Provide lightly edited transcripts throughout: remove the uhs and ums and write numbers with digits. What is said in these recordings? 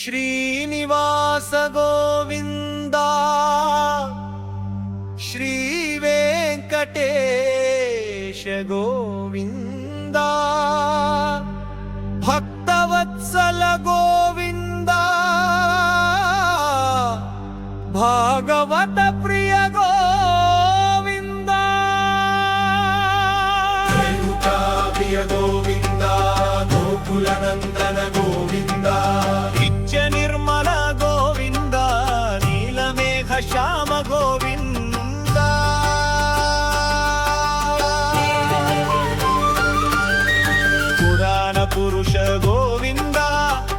ಶ್ರೀನಿವಾಸ ಗೋವಿಂದ ಶ್ರೀ ವೆಂಕಟೇಶ ಗೋವಿಂದ ಭಕ್ತವತ್ಸಲ ಗೋವಿಂದ ಭಾಗವತ ಪ್ರಿಯ ಗೋವಿಂದ ಪ್ರಿಯ ಗೋವಿಂದ ಗೋಕುಲನಂದನ ಗೋವಿಂದ ನಿತ್ಯ ನಿರ್ಮಲ ಗೋವಿಂದ ನೀಲಮೇಘ ಶ್ಯಾಮ ಗೋವಿಂದ ಪುರಾಣ ಪುರುಷ ಗೋವಿಂದ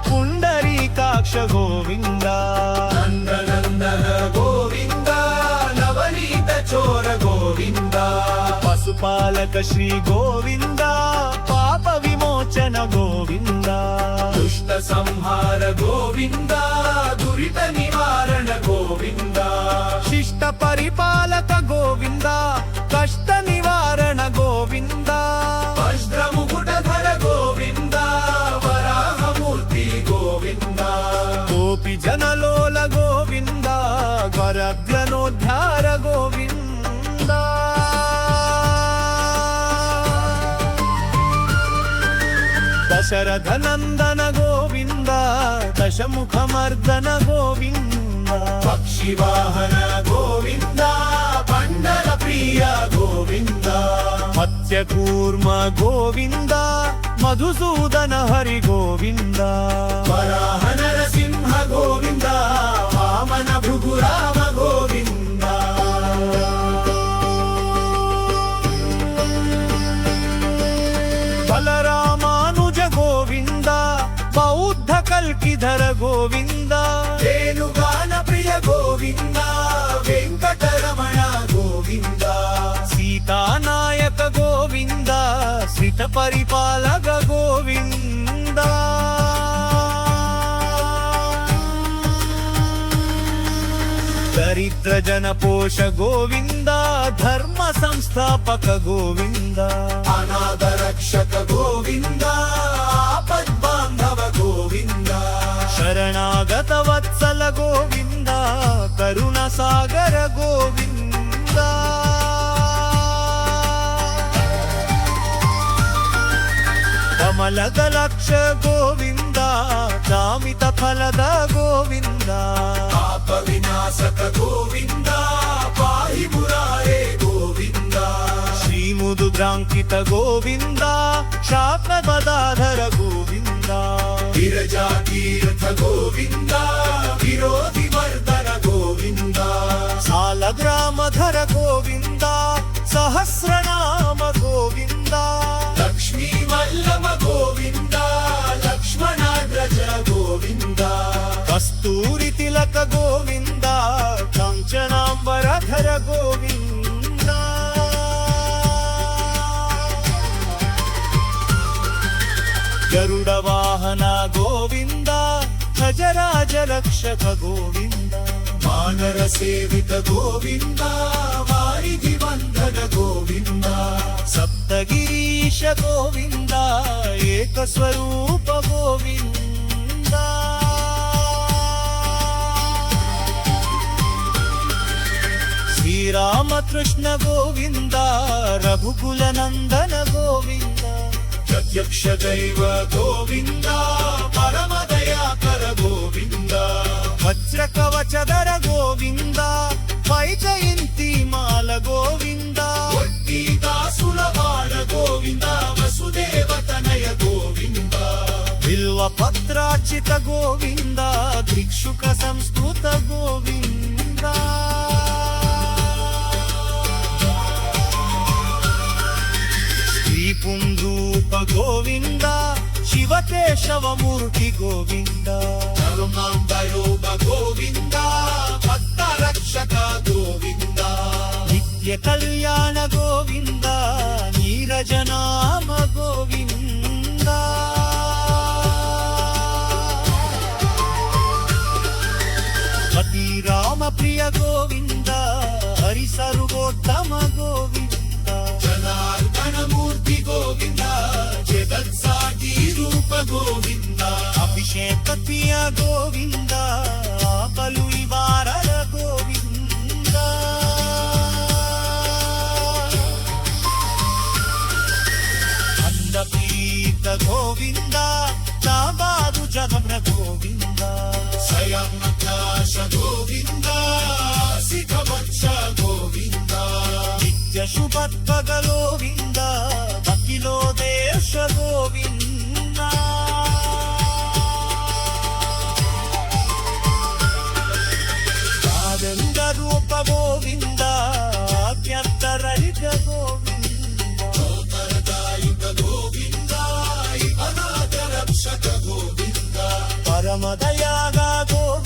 ಪುಂಡರೀಕಾಕ್ಷ ಗೋವಿಂದ ನಂದನಂದನ ಗೋವಿಂದ ನವನೀತ ಚೋರ ಗೋವಿಂದ ಪಶುಪಾಲಕ ಶ್ರೀ ಗೋವಿಂದ ಪಾಪ ವಿಮೋಚನ ಗೋವಿಂದ ದುಷ್ಟ ಸಂಹಾರ ಗೋವಿಂದ ದುರಿತ ನಿವಾರಣ ಗೋವಿಂದ ಶಿಷ್ಟ ಪರಿಪಾಲಕ ಗೋವಿಂದ ಕಷ್ಟ ನಿವಾರಣ ಗೋವಿಂದ ವಜ್ರ ಮುಕುಟಧರ ಗೋವಿಂದ ವರಾಹಮೂರ್ತಿ ಗೋವಿಂದ ಗೋಪಿ ಜನಲೋಲ ಗೋವಿಂದ ಗರಗ್ಲನೋದ್ಧಾರ ಗೋವಿಂದ ದಶರಥ ನಂದನ ಗೋವಿಂದ ದಶಮುಖ ಮರ್ದನ ಗೋವಿಂದ ಪಕ್ಷಿ ವಾಹನ ಗೋವಿಂದ ಪಂಡರ ಪ್ರಿಯ ಗೋವಿಂದ ಮತ್ಸ್ಯ ಕೂರ್ಮ ಗೋವಿಂದ ಮಧುಸೂದನ ಹರಿ ಗೋವಿಂದ ವರಾಹ ನರಸಿಂಹ ಗೋವಿಂದ ವಾಮನ ಭೃಗುರಾಮ ಗೋವಿಂದ ಬಲರಾಮಾನುಜ ಗೋವಿಂದ ಬೌದ್ಧ ಕಲ್ಕಿಧರ ಗೋವಿಂದ ವೇಣುಗಾನ ಪ್ರಿಯ ಗೋವಿಂದ ವೆಂಕಟರಮಣ ಗೋವಿಂದ ಸೀತಾನಾಯಕ ಗೋವಿಂದ ಶ್ರಿತ ಪರಿಪಾಲಕ ಗೋವಿಂದ ದರಿದ್ರ ಜನಪೋಷ ಗೋವಿಂದ ಧರ್ಮ ಸಂಸ್ಥಾಪಕ ಗೋವಿಂದ ಅನಾಥ ರಕ್ಷಕ ಗೋವಿಂದ ಆಪದ್ಬಾಂಧವ ಗೋವಿಂದ ಶರಣಾಗತ ವತ್ಸಲ ಗೋವಿಂದ ಕರುಣ ಸಾಗರ ಗೋವಿಂದ ಕಮಲದ ಲಕ್ಷ ಗೋವಿಂದ ಕಾಮಿತ ಫಲದ ಗೋವಿಂದ ಪಾಪ ವಿನಾಶಕ ಗೋವಿಂದ ಪಾಹಿ ಮುರಾರೇ ಗೋವಿಂದ ಶ್ರೀ ಮುದುದ್ರಾಂಕಿತ ಗೋವಿಂದ ಶಾಖಪದಾಧರ ಗೋವಿಂದ ವಿರಜಾ ತೀರ್ಥ ಗೋವಿಂದ ವಿರೋಧಿ ವರ್ಧನ ಗೋವಿಂದ ಸಾಲಗ್ರಾಮಧರ ಗೋವಿಂದ ಸಹಸ್ರನಾಮ ಗೋವಿಂದ ಲಕ್ಷ್ಮೀ ವಲ್ಲಭ ಗೋವಿಂದ ಲಕ್ಷ್ಮಣಾಗ್ರಜ ಗೋವಿಂದ ಕಸ್ತೂರಿ ತಿಲಕ ಗೋವಿಂದ ಕಾಂಚನಾಂಬರಧರ ಗೋವಿಂದ ಗರುಡ ವಾಹನ ಗೋವಿಂದ ಗಜರಾಜ ರಕ್ಷಕ ಗೋವಿಂದ ವಾನರ ಸೇವಿತ ಗೋವಿಂದ ವಾರಿಧಿ ಬಂಧನ ಗೋವಿಂದ ಸಪ್ತಗಿರೀಶ ಗೋವಿಂದ ಏಕ ಸ್ವರೂಪ ಗೋವಿಂದ ಶ್ರೀರಾಮಕೃಷ್ಣ ಗೋವಿಂದ ರಘುಕುಲ ನಂದನ ಗೋವಿಂದ ಪ್ರತ್ಯಕ್ಷ ದೈವ ಗೋವಿಂದ ಪರಮ ದಯಾಕರ ಗೋವಿಂದ ವಜ್ರ ಕವಚದರ ಗೋವಿಂದ ವೈಜಯಂತಿ ಮಾಲ ಗೋವಿಂದ ಸುಲಭಾಳ ಗೋವಿಂದ ವಸುದೇವ ತನಯ ಗೋವಿಂದ ಬಿಲ್ವ ಪತ್ರಾರ್ಚಿತ ಗೋವಿಂದ ಭಿಕ್ಷುಕ ಸಂಸ್ಕೃತ ಗೋವಿಂದ ಶ್ರೀ ಪುಂದೂಪ ಗೋವಿಂದ ಶಿವಕೇಶವ ಮೂರ್ತಿ ಗೋವಿಂದ ಧರ್ಮಾಂಬರೋಗ ಗೋವಿಂದ ಭಕ್ತ ರಕ್ಷಕ ಗೋವಿಂದ ನಿತ್ಯ ಕಲ್ಯಾಣ ಗೋವಿಂದ ನೀರಜನಾಮ ಗೋವಿಂದ ಪತಿ ರಾಮ ಪ್ರಿಯ ಗೋವಿಂದ ಹರಿಸರ್ವೋತ್ತಮ ಗೋವಿಂದ ಜನಾರ್ದನ ಮೂರ್ತಿ ಗೋವಿಂದ ಜಗತ್ಸಾಗಿ ರೂಪ ಗೋವಿಂದ ಅಭಿಷೇಕ ಪ್ರಿಯ ಗೋವಿಂದ ಆಪಲು ಇವಾರರ ಗೋವಿಂದ ಅಂದಪೀತ ಗೋವಿಂದ ನಾಬಾದು ಜಗಮ್ನ ಗೋವಿಂದ ಸ್ವಯಂಕಾಶ ಗೋವಿಂದ ಸಿಖವಚ್ಚ ಗೋವಿಂದ ನಿತ್ಯ ಶುಭತ್ವಗ ಗೋವಿಂದ ಅಖಿಲೋ ದೇಶ ಗೋವಿಂದ ಆನಂದ ರೂಪ ಗೋವಿಂದ ಅತ್ಯಂತರಹಿತ ಗೋವಿಂದ ಲೋಕರದಾಯುಗ ಗೋವಿಂದ ಅನಾಥ ರಕ್ಷಕ ಗೋವಿಂದ ಪರಮದಯಾಗ ಗೋವಿಂದ